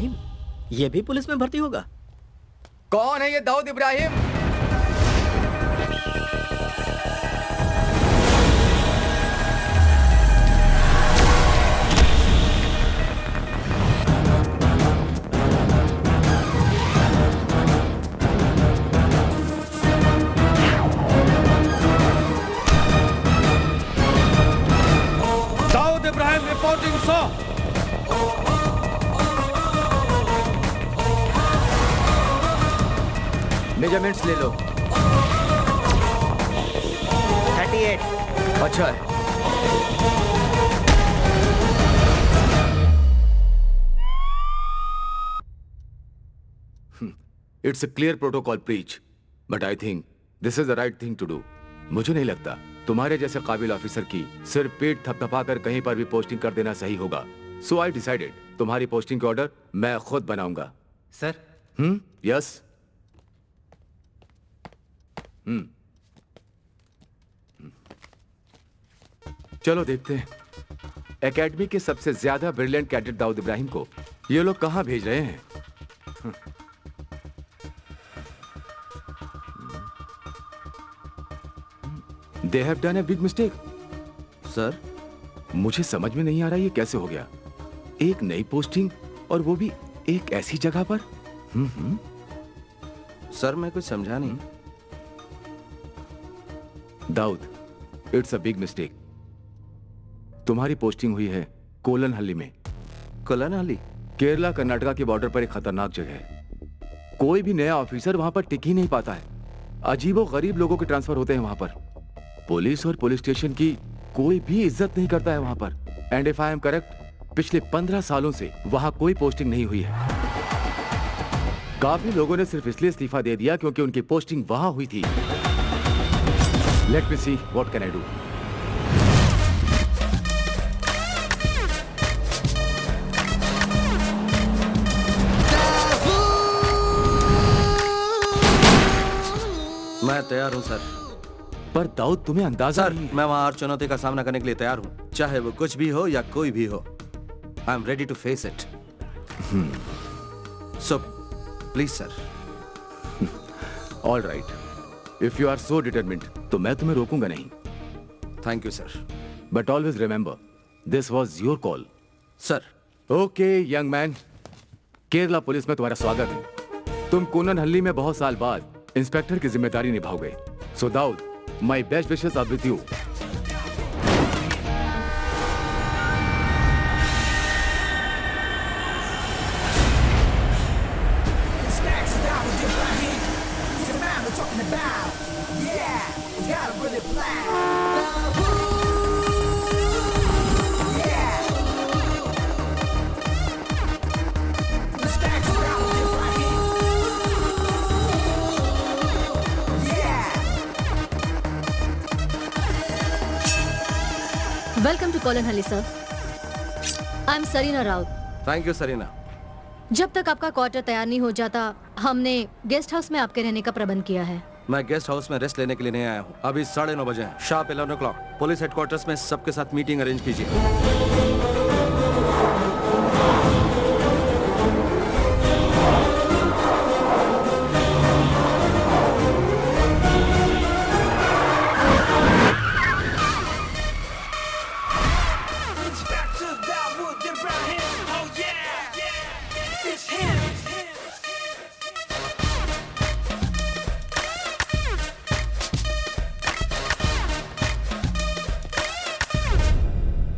इब्राहिम, ये भी पुलिस में भर्ती होगा? कौन है ये Dawood Ibrahim? Dawood Ibrahim reporting sir. Measurements ले लो। 38। अच्छा है। It's a clear protocol breach, but I think this is the right thing to do. मुझे नहीं लगता तुम्हारे जैसे काबिल ऑफिसर की सिर्फ पेट थपथपा कर कहीं पर भी पोस्टिंग कर देना सही होगा। सो आई डिसाइडेड तुम्हारी पोस्टिंग के ऑर्डर मैं खुद बनाऊंगा। सर। यस। चलो देखते हैं एकेडमी के सबसे ज्यादा ब्रिलियंट कैडेट दाऊद इब्राहिम को ये लोग कहां भेज रहे हैं। They have done a big mistake. Sir, मुझे समझ में नहीं आ रहा ये कैसे हो गया। एक नई पोस्टिंग और वो भी एक ऐसी जगह पर। सर मैं कुछ समझा नहीं। Dawood, it's a big mistake. तुम्हारी पोस्टिंग हुई है कोलनहल्ली में। कोलनहल्ली केरला कर्नाटका के बॉर्डर पर एक खतरनाक जगह है। कोई भी नया ऑफिसर वहां पर टिक ही नहीं पाता है। अजीबो गरीब लोगों के ट्रांसफर होते हैं वहां पर। पुलिस और पुलिस स्टेशन की कोई भी इज्जत नहीं करता है वहां पर। And if I am correct, पिछले 15 सालों से वहां कोई पोस्टिंग नहीं हुई है। काफी लोगों ने सिर्फ इसलिए इस्तीफा दे दिया क्योंकि उनकी पोस्टिंग वहां हुई थी। Let me see what can I do. मैं तैयार हूं सर। पर दाऊद, तुम्हें अंदाजा सर नहीं है। मैं वहां हर चुनौती का सामना करने के लिए तैयार हूं, चाहे वो कुछ भी हो या कोई भी हो। I am ready to face it. So please sir. All right, if you are so determined तो मैं तुम्हें रोकूंगा नहीं। Thank you sir. But always remember, this was your call. Sir. Okay young man, Kerala police में तुम्हारा स्वागत है। तुम कोलनहल्ली में बहुत साल बाद इंस्पेक्टर की जिम्मेदारी निभाओगे। So Dawood, my best wishes are with you. Welcome to Kolanhalli sir. I am Sarina Raut. Thank you Sarina. जब तक आपका क्वार्टर तैयार नहीं हो जाता, हमने गेस्ट हाउस में आपके रहने का प्रबंध किया है। मैं गेस्ट हाउस में रेस्ट लेने के लिए नहीं आया हूँ। अभी 9:30 बजे हैं, शार्प 11 o'clock। पुलिस हेडक्वार्टर्स में सबके साथ मीटिंग अरेंज कीजिए।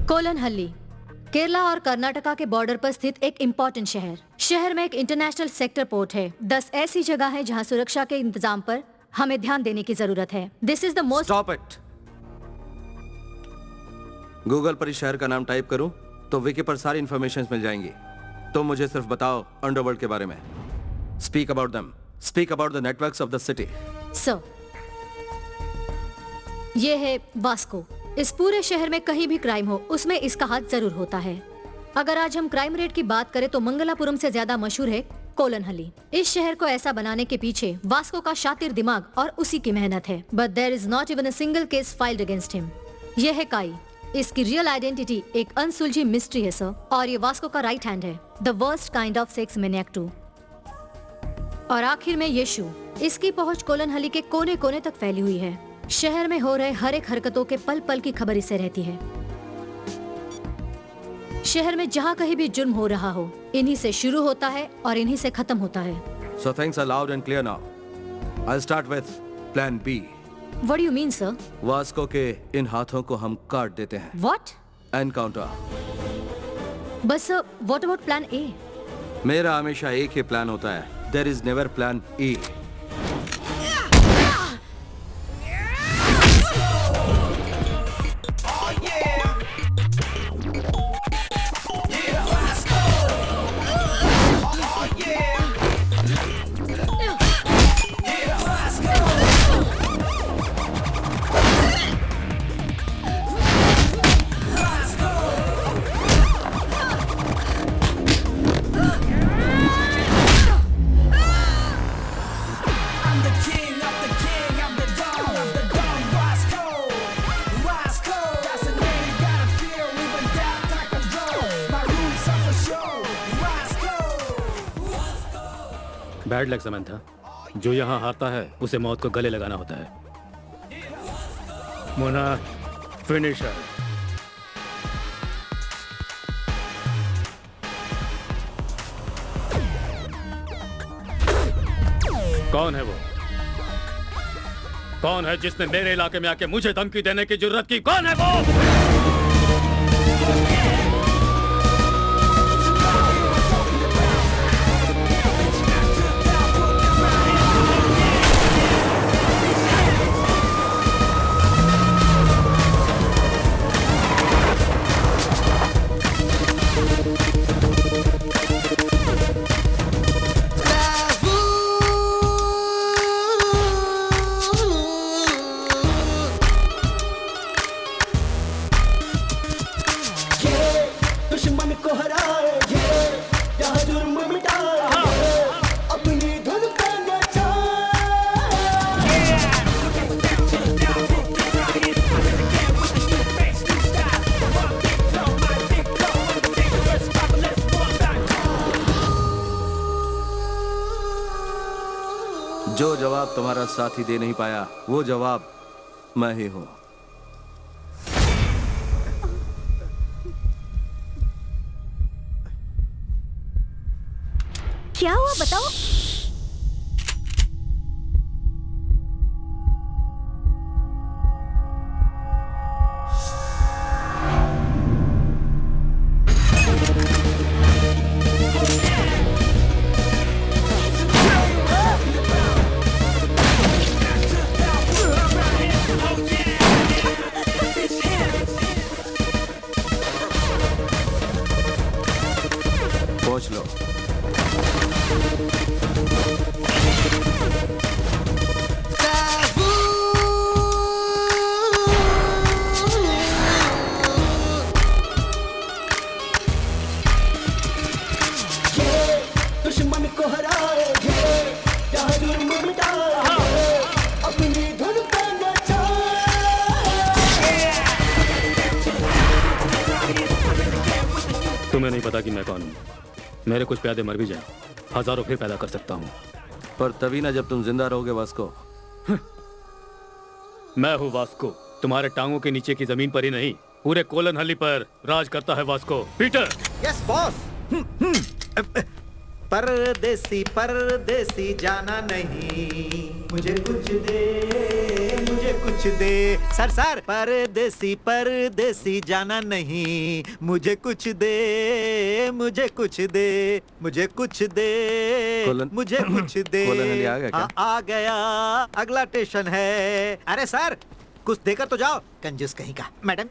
कोलनहल्ली केरला और कर्नाटका के बॉर्डर पर स्थित एक इम्पोर्टेंट शहर में एक इंटरनेशनल सेक्टर पोर्ट है। 10 ऐसी जगह है जहां सुरक्षा के इंतजाम पर हमें ध्यान देने की जरूरत है। This is the most. Stop it. Google पर इस शहर का नाम टाइप करूं तो विकी पर सारी इंफॉर्मेशन मिल जाएंगी। तुम मुझे सिर्फ बताओ अंडरवर्ल्ड के बारे में। Speak about them. Speak about the networks of the city. Sir, ये है वास्को। इस पूरे शहर में कहीं भी क्राइम हो, उसमें इसका हाथ जरूर होता है। अगर आज हम क्राइम रेट की बात करें तो मंगलापुरम से ज्यादा मशहूर है कोलनहल्ली। इस शहर को ऐसा बनाने के पीछे वास्को का शातिर दिमाग और उसी की मेहनत है। But there is not even a single case filed against him. यह है काई, इसकी रियल आइडेंटिटी एक अनसुलझी मिस्ट्री है सर, और ये वास्को का राइट हैंड है, the worst kind of sex maniac too. और आखिर में यीशु, इसकी पहुंच कोलन हली के कोने कोने तक फैली हुई है। शहर में हो रहे हर एक हरकतों के पल पल की खबर इसे रहती है। शहर में जहाँ कहीं भी जुर्म हो रहा हो, इन्हीं से शुरू होता है और इन्हीं से खत्म होता है। So things are loud and clear now. I'll start with Plan B. What do you mean, sir? Vasco के इन हाथों को हम काट देते हैं। What? एनकाउंटर। बस sir, what about Plan A? मेरा हमेशा एक ही प्लान होता है। There is never Plan E. Bad luck Samantha, जो यहाँ हारता है उसे मौत को गले लगाना होता है। मोना, फिनिशर। कौन है वो? कौन है जिसने मेरे इलाके में आके मुझे धमकी देने की जुर्रत की? कौन है वो? जो जवाब तुम्हारा साथी दे नहीं पाया, वो जवाब मैं ही हूं। क्या हुआ बताओ? पहुंच लो। दुश्मन को हराएंगे, यहाँ जुर्म मिटाएंगे, अपनी धुन पे नचाएंगे। तुम्हें नहीं पता कि मैं कौन हूँ। मेरे कुछ प्यादे मर भी जाएं, हजारों फिर पैदा कर सकता हूँ। पर तभी ना जब तुम जिंदा रहोगे वास्को। मैं हूँ वास्को। तुम्हारे टांगों के नीचे की जमीन पर ही नहीं, पूरे कोलन हली पर राज करता है वास्को। पीटर। Yes boss. परदेसी परदेसी जाना नहीं, मुझे कुछ दे, मुझे कुछ दे। सर सर, परदेसी परदेसी जाना नहीं, मुझे कुछ दे, मुझे कुछ दे, मुझे कुछ दे, मुझे कुछ दे। कोलन हली आ गया क्या? आ गया, अगला स्टेशन है। अरे सर, कुछ देकर तो जाओ, कंजूस कहीं का। मैडम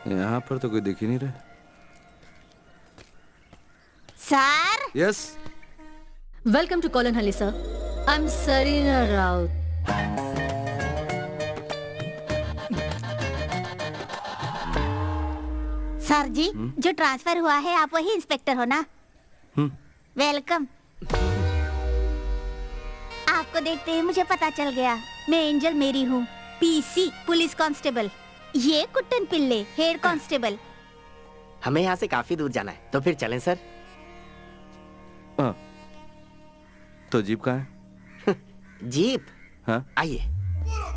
यहाँ पर तो कोई दिख ही नहीं रहा। Sir yes, welcome to Kolanhalli sir. I am Sarina Raut. Sir ji, जो ट्रांसफर हुआ है आप वही इंस्पेक्टर हो ना? वेलकम। आपको देखते ही मुझे पता चल गया, मैं एंजल मेरी हूँ, पीसी पुलिस कांस्टेबल। ये कुट्टन पिल्ले हेड कांस्टेबल। हमें यहाँ से काफी दूर जाना है, तो फिर चलें सर। हाँ। तो जीप कहाँ है? जीप? हाँ? आइए।